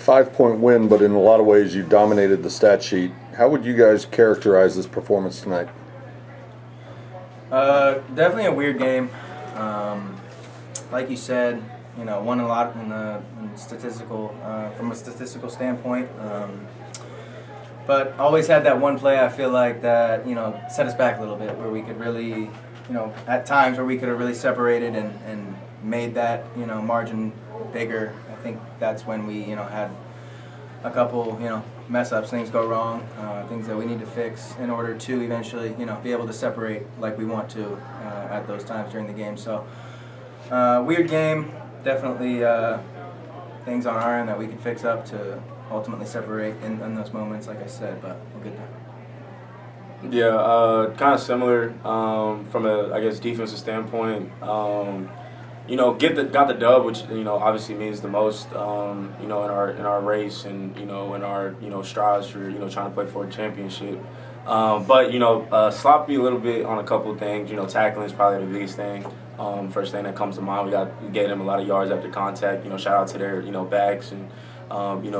5-point win, but in a lot of ways you dominated the stat sheet. How would you guys characterize this performance tonight? Definitely a weird game. Like you said, won a lot in statistical, from a statistical standpoint. But always had that one play I feel like that, set us back a little bit, where we could really, at times where we could have really separated and made that, margin bigger. I think that's when we, had a couple, mess ups, things go wrong, things that we need to fix in order to eventually, be able to separate like we want to at those times during the game. So, weird game, definitely things on our end that we can fix up to ultimately separate in those moments, like I said, but we're good now. Yeah, kind of similar from a, I guess, defensive standpoint. Got the dub, which obviously means the most. In our race and in our strides for trying to play for a championship. But sloppy a little bit on a couple of things. Tackling is probably the biggest thing. First thing that comes to mind. We gave them a lot of yards after contact. Shout out to their backs and.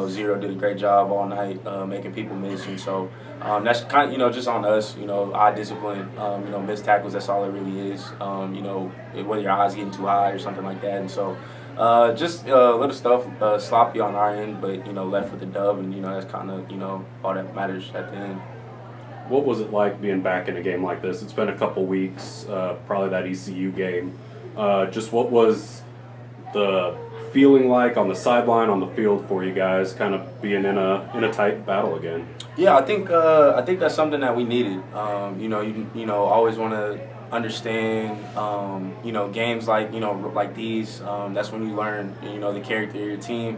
Zero did a great job all night making people miss, and so that's kind of just on us. Eye discipline. Missed tackles. That's all it really is. Whether your eyes getting too high or something like that, and so just little stuff sloppy on our end, but left with the dub, and that's kind of all that matters at the end. What was it like being back in a game like this? It's been a couple weeks, probably that ECU game. Just what was the feeling like on the sideline, on the field for you guys, kind of being in a tight battle again? Yeah, I think that's something that we needed. You always want to understand, games like these. That's when you learn, the character of your team.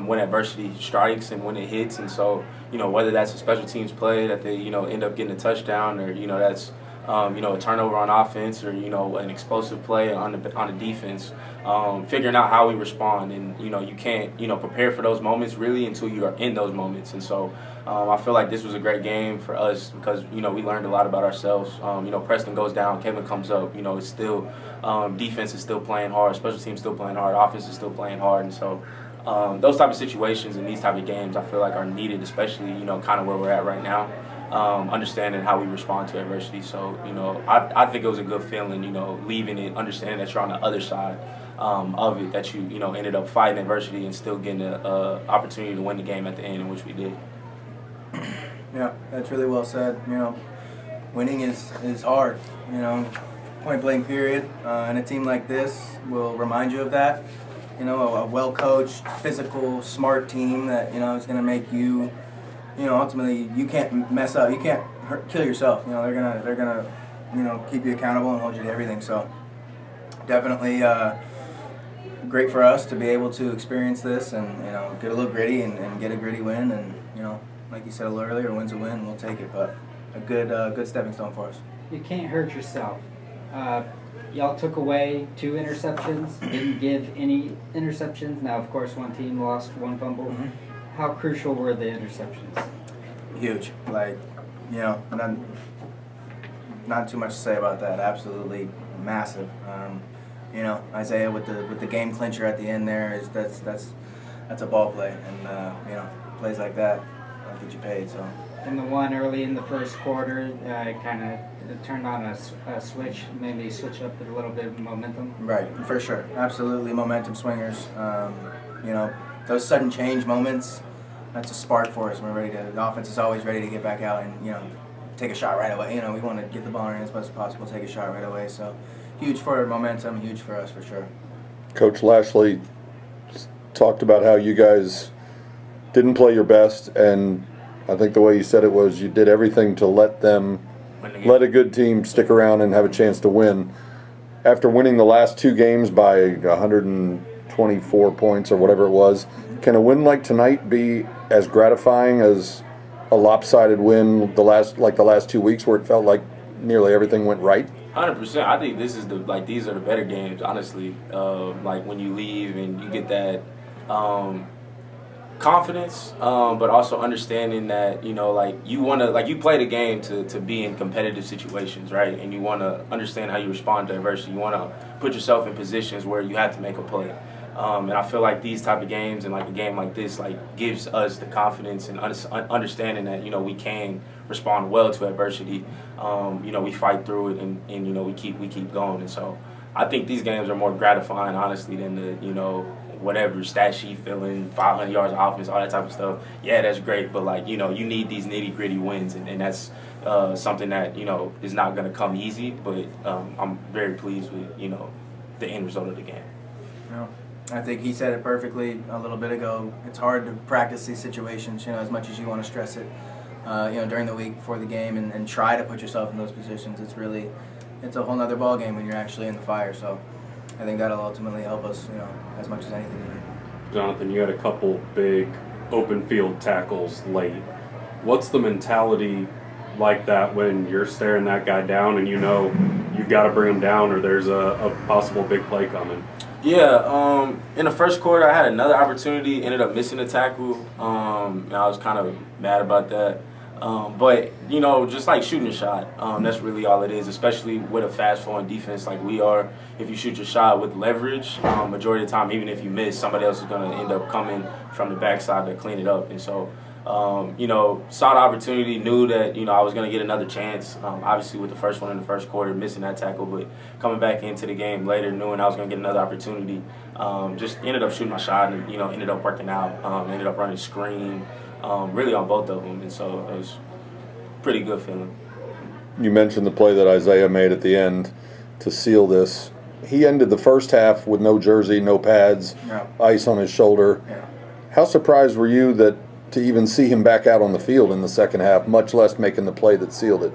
When adversity strikes and when it hits, and so whether that's a special teams play that they end up getting a touchdown, or that's a turnover on offense, or an explosive play on the defense. Figuring out how we respond, and you can't prepare for those moments really until you are in those moments. And so I feel like this was a great game for us because we learned a lot about ourselves. Preston goes down, Kevin comes up. It's still defense is still playing hard, special teams still playing hard, offense is still playing hard, and so. Those type of situations and these type of games I feel like are needed, especially kind of where we're at right now. Understanding how we respond to adversity. So, I think it was a good feeling, leaving it, understanding that you're on the other side of it, that you ended up fighting adversity and still getting an opportunity to win the game at the end, in which we did. Yeah, that's really well said. Winning is hard, point blank period. And a team like this will remind you of that. A well-coached, physical, smart team that, is going to make you, ultimately you can't mess up. You can't kill yourself. They're gonna, keep you accountable and hold you to everything. So definitely great for us to be able to experience this and, get a little gritty and get a gritty win. And, like you said a little earlier, a win's a win. We'll take it. But a good stepping stone for us. You can't hurt yourself. Y'all took away 2 interceptions, didn't give any interceptions. Now, of course, one team lost 1 fumble. Mm-hmm. How crucial were the interceptions? Huge. Not too much to say about that. Absolutely massive. Isaiah with the game clincher at the end there that's a ball play, and plays like that get you paid. So. And the one early in the first quarter, kind of turned on a switch, maybe switch up a little bit of momentum. Right, for sure. Absolutely momentum swingers. Those sudden change moments, that's a spark for us. The offense is always ready to get back out and, take a shot right away. We want to get the ball in our hands as much as possible, take a shot right away. So huge for momentum, huge for us for sure. Coach Lashley talked about how you guys didn't play your best, and I think the way you said it was you did everything to let a good team stick around and have a chance to win. After winning the last 2 games by 124 points or whatever it was, can a win like tonight be as gratifying as a lopsided win the last 2 weeks where it felt like nearly everything went right? 100%. I think this is these are the better games, honestly. When you leave and you get that confidence, but also understanding that you want to you play the game to be in competitive situations, right? And you want to understand how you respond to adversity. You want to put yourself in positions where you have to make a play. And I feel like these type of games and like a game like this like gives us the confidence and understanding that, you know, we can respond well to adversity. You know, we fight through it and you know, we keep going. And so I think these games are more gratifying, honestly, than the, you know, whatever stat sheet filling, 500 yards of offense, all that type of stuff. Yeah, that's great, but like, you know, you need these nitty gritty wins, and that's something that, you know, is not going to come easy. But I'm very pleased with, you know, the end result of the game. Yeah. I think he said it perfectly a little bit ago. It's hard to practice these situations, you know, as much as you want to stress it, you know, during the week before the game and try to put yourself in those positions. It's a whole nother ball game when you're actually in the fire. So I think that'll ultimately help us, you know, as much as anything tonight. Johnathan, you had a couple big open field tackles late. What's the mentality like that when you're staring that guy down and you know you've got to bring him down or there's a possible big play coming? Yeah, in the first quarter, I had another opportunity, ended up missing a tackle, and I was kind of mad about that. But, you know, just like shooting a shot, that's really all it is, especially with a fast-flowing defense like we are. If you shoot your shot with leverage, majority of the time, even if you miss, somebody else is going to end up coming from the backside to clean it up. And so, you know, saw the opportunity, knew that, you know, I was going to get another chance, obviously with the first one in the first quarter, missing that tackle, but coming back into the game later, knowing I was going to get another opportunity, just ended up shooting my shot and, you know, ended up working out, ended up running screen, really on both of them, and so it was a pretty good feeling. You mentioned the play that Isaiah made at the end to seal this. He ended the first half with no jersey, no pads, ice on his shoulder. Yeah. How surprised were you that to even see him back out on the field in the second half, much less making the play that sealed it?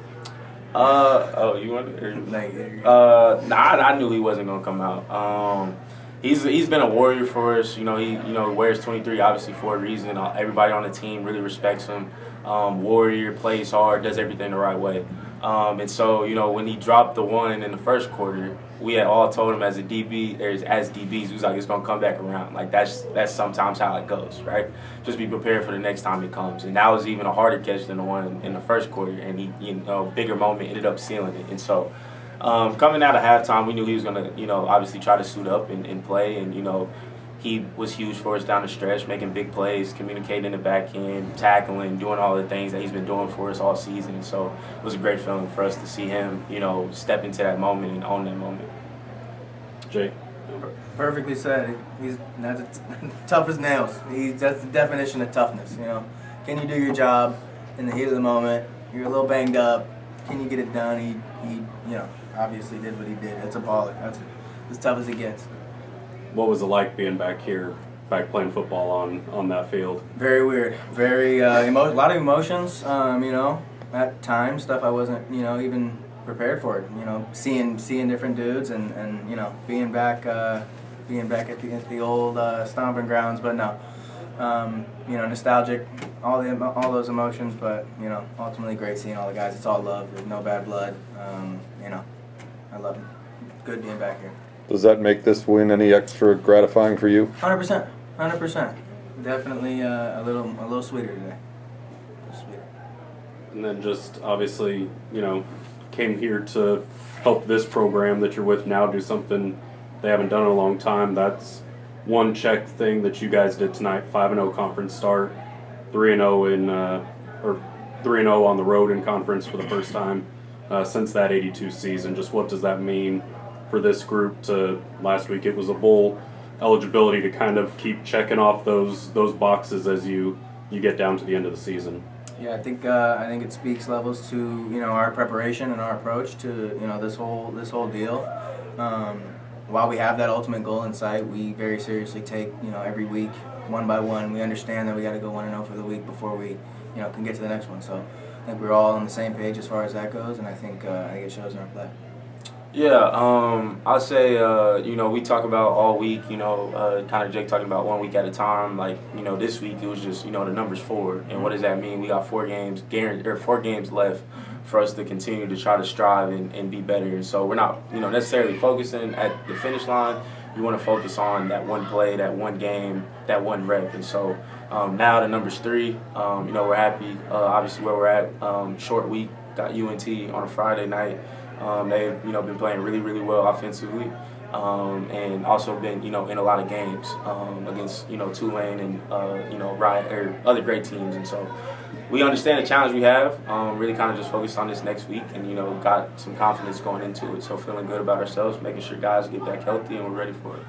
You want I knew he wasn't gonna come out. He's been a warrior for us. You know, he wears 23 obviously for a reason. Everybody on the team really respects him. Warrior, plays hard, does everything the right way. And so, you know, when he dropped the one in the first quarter, we had all told him as DBs, we was like, it's gonna come back around. Like that's sometimes how it goes, right? Just be prepared for the next time it comes. And that was even a harder catch than the one in the first quarter. And he, you know, bigger moment, ended up sealing it. And so, coming out of halftime, we knew he was gonna, you know, obviously try to suit up and play. And you know, he was huge for us down the stretch, making big plays, communicating in the back end, tackling, doing all the things that he's been doing for us all season. And so it was a great feeling for us to see him, you know, step into that moment and own that moment. Jay? Perfectly said. He's tough as nails. That's the definition of toughness, you know. Can you do your job in the heat of the moment? You're a little banged up. Can you get it done? He you know, obviously did what he did. It's a baller. That's as tough as it gets. What was it like being back playing football on that field? Very weird. Very a lot of emotions. You know, at times stuff I wasn't, you know, even prepared for it. You know, seeing different dudes and you know, being back at the old stomping grounds. But no, you know, nostalgic, all those emotions. But you know, ultimately great seeing all the guys. It's all love. There's no bad blood. You know, I love it. Good being back here. Does that make this win any extra gratifying for you? 100%. Definitely a little sweeter today. Sweeter. And then just obviously, you know, came here to help this program that you're with now do something they haven't done in a long time. That's one check thing that you guys did tonight. 5-0 conference start, 3-0 in or 3-0 on the road in conference for the first time since that '82 season. Just what does that mean for this group? To last week it was a bowl eligibility to kind of keep checking off those boxes as you get down to the end of the season. Yeah, I think it speaks levels to, you know, our preparation and our approach to, you know, this whole deal. While we have that ultimate goal in sight, we very seriously take, you know, every week one by one. We understand that we got to go 1-0 for the week before we, you know, can get to the next one. So I think we're all on the same page as far as that goes, and I think it shows in our play. Yeah, I'll say, you know, we talk about all week, you know, kind of Jake talking about 1 week at a time. Like, you know, this week it was just, you know, the number's 4. And what does that mean? We got 4 games left for us to continue to try to strive and be better. And so we're not, you know, necessarily focusing at the finish line. We want to focus on that one play, that one game, that one rep. And so now the number's 3. You know, we're happy, obviously, where we're at. Short week, got UNT on a Friday night. They've been playing really, really well offensively, and also been in a lot of games against Tulane and Riot or other great teams. And so we understand the challenge we have. Really kind of just focused on this next week, and got some confidence going into it. So feeling good about ourselves, making sure guys get back healthy, and we're ready for it.